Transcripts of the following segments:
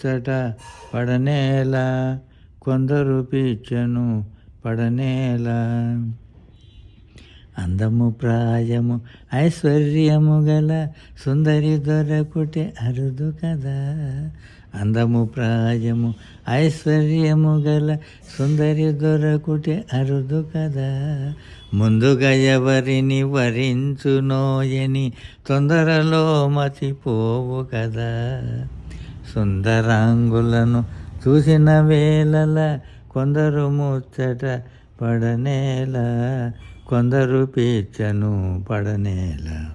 ముచ్చట పడనేలా, కొందరు పీచెను పడనేలా. అందము ప్రాయము ఐశ్వర్యము గల సుందరి దొరకుటే అరుదు కదా. అందము ప్రాయము ఐశ్వర్యము గల సుందరి దొరకుటే అరుదు కదా. ముందుగా ఎవరిని వరించునోయని తొందరలో మతిపోవు కదా. సుందరాంగులను చూసిన వేళల కొందరు ముచ్చట పడనేలా, కొందరు పీచను పడనేలా.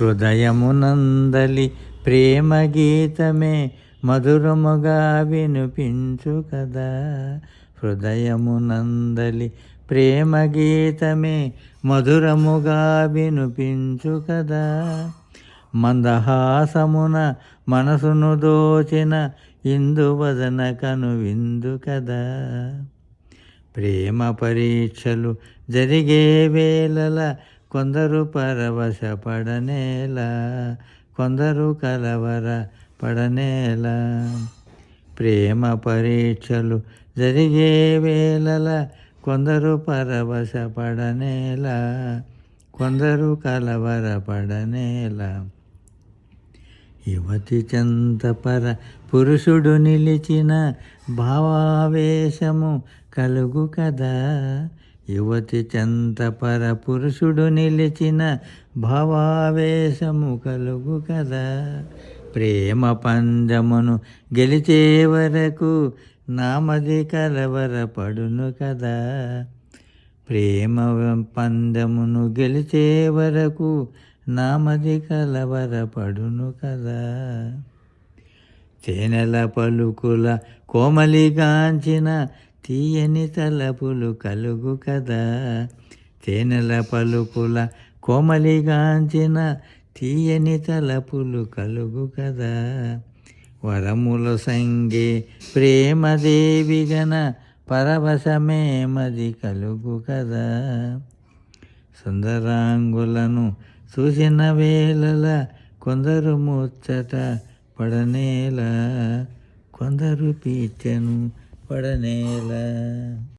హృదయమునందలి ప్రేమ గీతమే మధురముగా వినిపించు కదా. హృదయమునందలి ప్రేమ గీతమే మధురముగా వినిపించు కదా. మందహాసమున మనసును దోచిన ఇందువదన కనువిందు కదా. ప్రేమ పరీక్షలు జరిగే వేళల కొందరు పరవశపడనేలా, కొందరు కలవర పడనేలా. ప్రేమ పరీక్షలు జరిగే వేళల కొందరు పరవశపడనేలా, కొందరు కలవర పడనేలా. యువతి చెంతపర పురుషుడు నిలిచిన భావావేశము కలుగు కదా. యువతి చెంతపర పురుషుడు నిలిచిన భావావేశము కలుగు కదా. ప్రేమ పందమును గెలిచే వరకు నామది కలవర పడును కదా. ప్రేమ పందమును గెలిచే వరకు నామది కలవర పడును కదా. తేనెల పలుకుల కోమలిగాంచిన తీయని తలపులు కలుగు కదా. తేనెల పలుకుల కోమలిగాంచిన తీయని తలపులు కలుగు కదా. వరముల సంగే ప్రేమదేవిగన పరవశమేమది కలుగు కదా. సుందరాంగులను చూసిన వేళల కొందరు ముచ్చట పడనేలా, కొందరు పీచెను పడనేలా.